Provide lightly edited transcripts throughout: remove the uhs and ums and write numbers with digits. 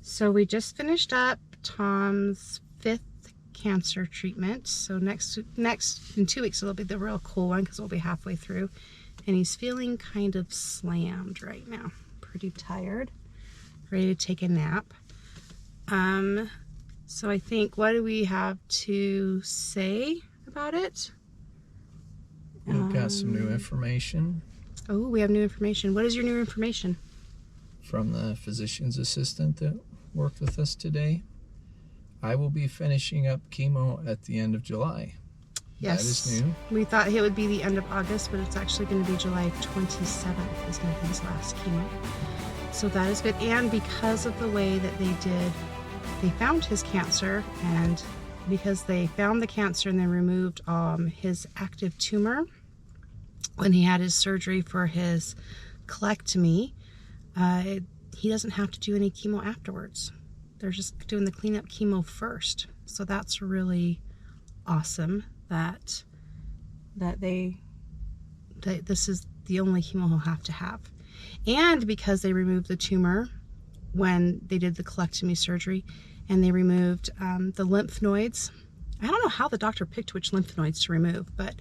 So we just finished up Tom's 5th cancer treatment. So next in 2 weeks it'll be the real cool one because we'll be halfway through. And he's feeling kind of slammed right now. Pretty tired. Ready to take a nap. So I think, what do we have to say about it? We've got some new information. Oh, we have new information. What is your new information? From the physician's assistant that worked with us today. I will be finishing up chemo at the end of July. Yes. That is new. We thought it would be the end of August, but it's actually going to be July 27th is going to be his last chemo. So that is good. And because of the way that they found his cancer, and because they found the cancer and then removed his active tumor when he had his surgery for his colectomy, he doesn't have to do any chemo afterwards. They're just doing the cleanup chemo first. So that's really awesome that this is the only chemo he'll have to have. And because they removed the tumor when they did the colectomy surgery, and they removed the lymph nodes. I don't know how the doctor picked which lymph nodes to remove, but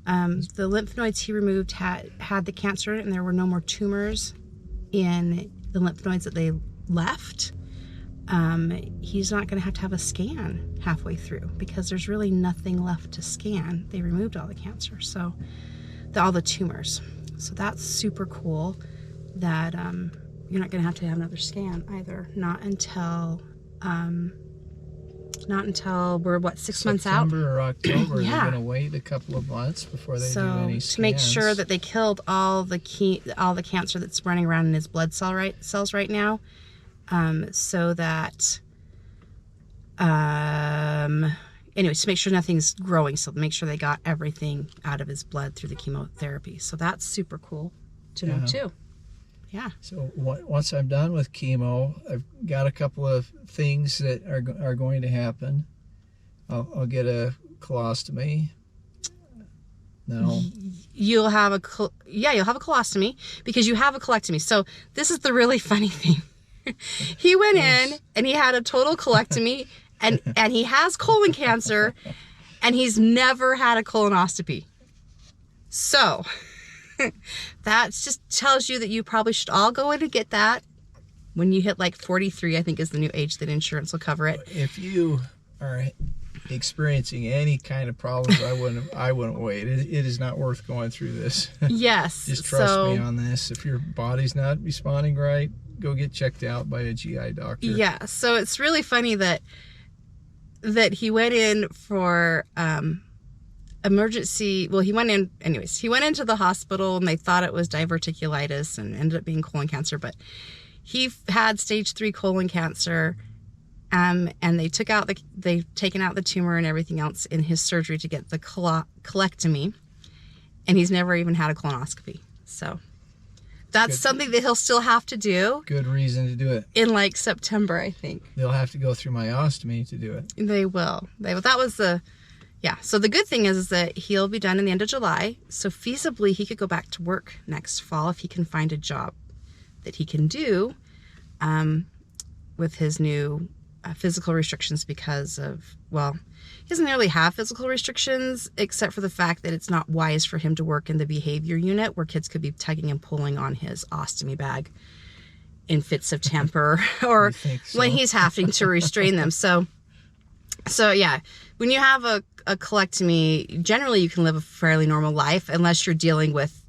the lymph nodes he removed had the cancer, and there were no more tumors in the lymph nodes that they left. He's not going to have a scan halfway through because there's really nothing left to scan. They removed all the cancer, so all the tumors. So that's super cool that you're not going to have another scan either. Not until we're 6 months out. September or October. Yeah. They're going to wait a couple of months before they do any scans. To make sure that they killed all the cancer that's running around in his blood cells right now, so that anyways, to make sure nothing's growing, so make sure they got everything out of his blood through the chemotherapy. So that's super cool to know too. Yeah. So once I'm done with chemo, I've got a couple of things that are going to happen. I'll get a colostomy. No. You'll have a colostomy because you have a colectomy. So this is the really funny thing. He went in and he had a total colectomy and he has colon cancer and he's never had a colonoscopy. So that just tells you that you probably should all go in and get that when you hit like 43, I think is the new age that insurance will cover it. If you are experiencing any kind of problems, I wouldn't wait. It is not worth going through this. Yes. Just trust me on this. If your body's not responding right, go get checked out by a GI doctor. Yeah. So it's really funny that he went in for emergency. Well, he went in anyways. He went into the hospital and they thought it was diverticulitis and ended up being colon cancer, but he had stage 3 colon cancer. And they've taken out the tumor and everything else in his surgery to get the colectomy, and he's never even had a colonoscopy. So that's something that he'll still have to do. Good reason to do it. In like September, I think. They'll have to go through myostomy to do it. They will. That was so the good thing is that he'll be done in the end of July. So feasibly, he could go back to work next fall if he can find a job that he can do with his new physical restrictions because of, well, he doesn't really have physical restrictions except for the fact that it's not wise for him to work in the behavior unit where kids could be tugging and pulling on his ostomy bag in fits of temper or when he's having to restrain them. So yeah, when you have a colectomy, generally you can live a fairly normal life unless you're dealing with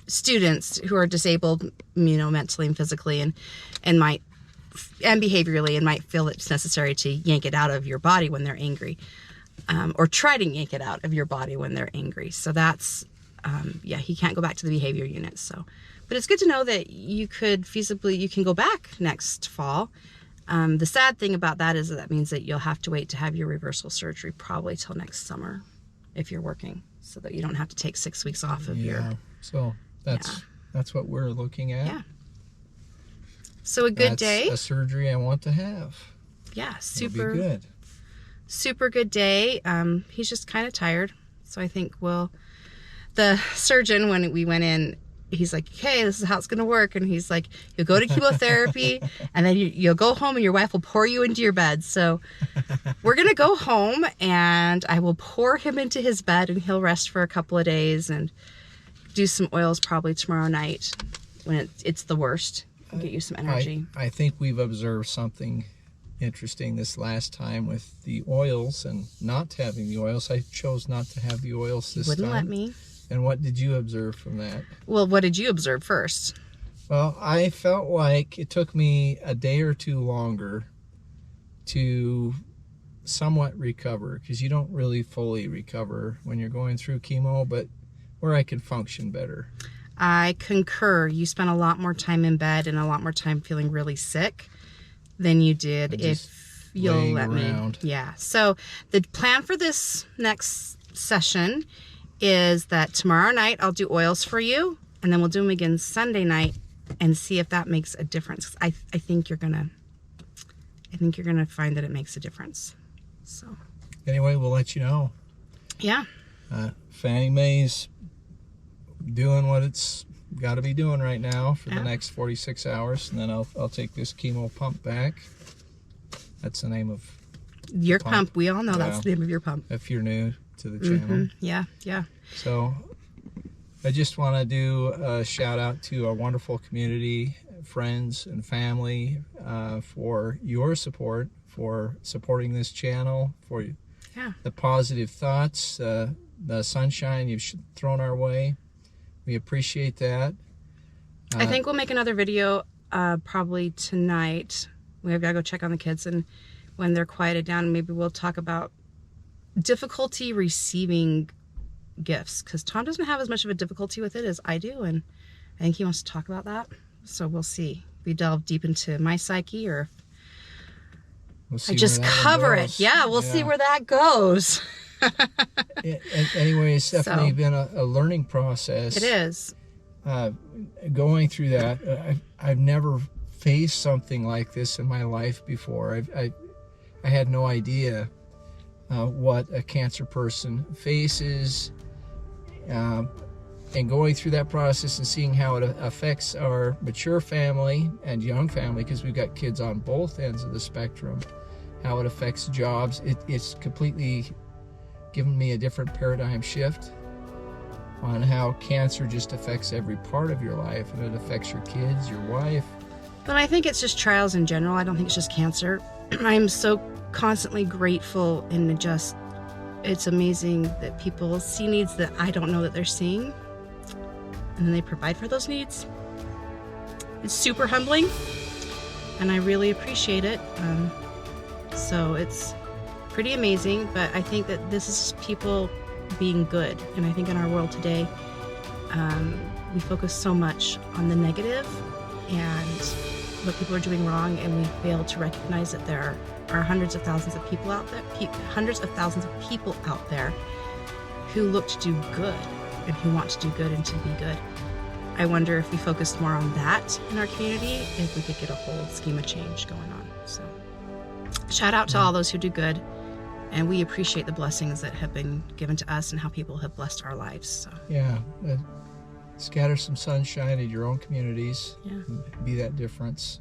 students who are disabled, mentally and physically and behaviorally and might feel it's necessary to yank it out of your body when they're angry, or try to yank it out of your body when they're angry. So that's, he can't go back to the behavior unit. So, but it's good to know that you can go back next fall. The sad thing about that is that means that you'll have to wait to have your reversal surgery probably till next summer if you're working, so that you don't have to take 6 weeks off of your. So that's what we're looking at. Yeah. So that's day. A surgery I want to have. Yeah, It'll be good. Super good day. He's just kind of tired. So I think the surgeon, when we went in, he's like, okay, this is how it's going to work. And he's like, you'll go to chemotherapy and then you'll go home and your wife will pour you into your bed. So we're going to go home and I will pour him into his bed and he'll rest for a couple of days and do some oils probably tomorrow night when it's the worst. Get you some energy. I think we've observed something interesting this last time with the oils and not having the oils. I chose not to have the oils this time. Wouldn't let me. And what did you observe from that? Well, what did you observe first? Well, I felt like it took me a day or two longer to somewhat recover, because you don't really fully recover when you're going through chemo, but where I could function better. I concur. You spent a lot more time in bed and a lot more time feeling really sick than you did if you'll let me. Yeah. So the plan for this next session is that tomorrow night I'll do oils for you, and then we'll do them again Sunday night and see if that makes a difference. I think you're gonna find that it makes a difference. So anyway, we'll let you know. Yeah. Fannie Mae's doing what it's got to be doing right now for the next 46 hours, and then I'll take this chemo pump back. That's the name of your pump. We all know that's the name of your pump. If you're new to the channel. Yeah. So I just want to do a shout out to our wonderful community, friends and family, for your support, for supporting this channel, for the positive thoughts, the sunshine you've thrown our way. We appreciate that. I think we'll make another video probably tonight. We've got to go check on the kids, and when they're quieted down, maybe we'll talk about difficulty receiving gifts, because Tom doesn't have as much of a difficulty with it as I do, and I think he wants to talk about that. So we'll see. We delve deep into my psyche, or I just cover it. Yeah, we'll see where that goes. Anyway, it's definitely been a learning process. It is. Going through that, I've never faced something like this in my life before. I had no idea what a cancer person faces, and going through that process and seeing how it affects our mature family and young family, because we've got kids on both ends of the spectrum, how it affects jobs. It's completely given me a different paradigm shift on how cancer just affects every part of your life, and it affects your kids, your wife. But I think it's just trials in general. I don't think it's just cancer. I'm so constantly grateful, and it's amazing that people see needs that I don't know that they're seeing, and then they provide for those needs. It's super humbling, and I really appreciate it. So it's pretty amazing, but I think that this is just people being good. And I think in our world today, we focus so much on the negative and what people are doing wrong, and we fail to recognize that there are hundreds of thousands of people out there, who look to do good and who want to do good and to be good. I wonder if we focused more on that in our community, if we could get a whole scheme of change going on. So shout out to all those who do good. And we appreciate the blessings that have been given to us and how people have blessed our lives. So. Yeah. Scatter some sunshine in your own communities. Yeah. Be that difference.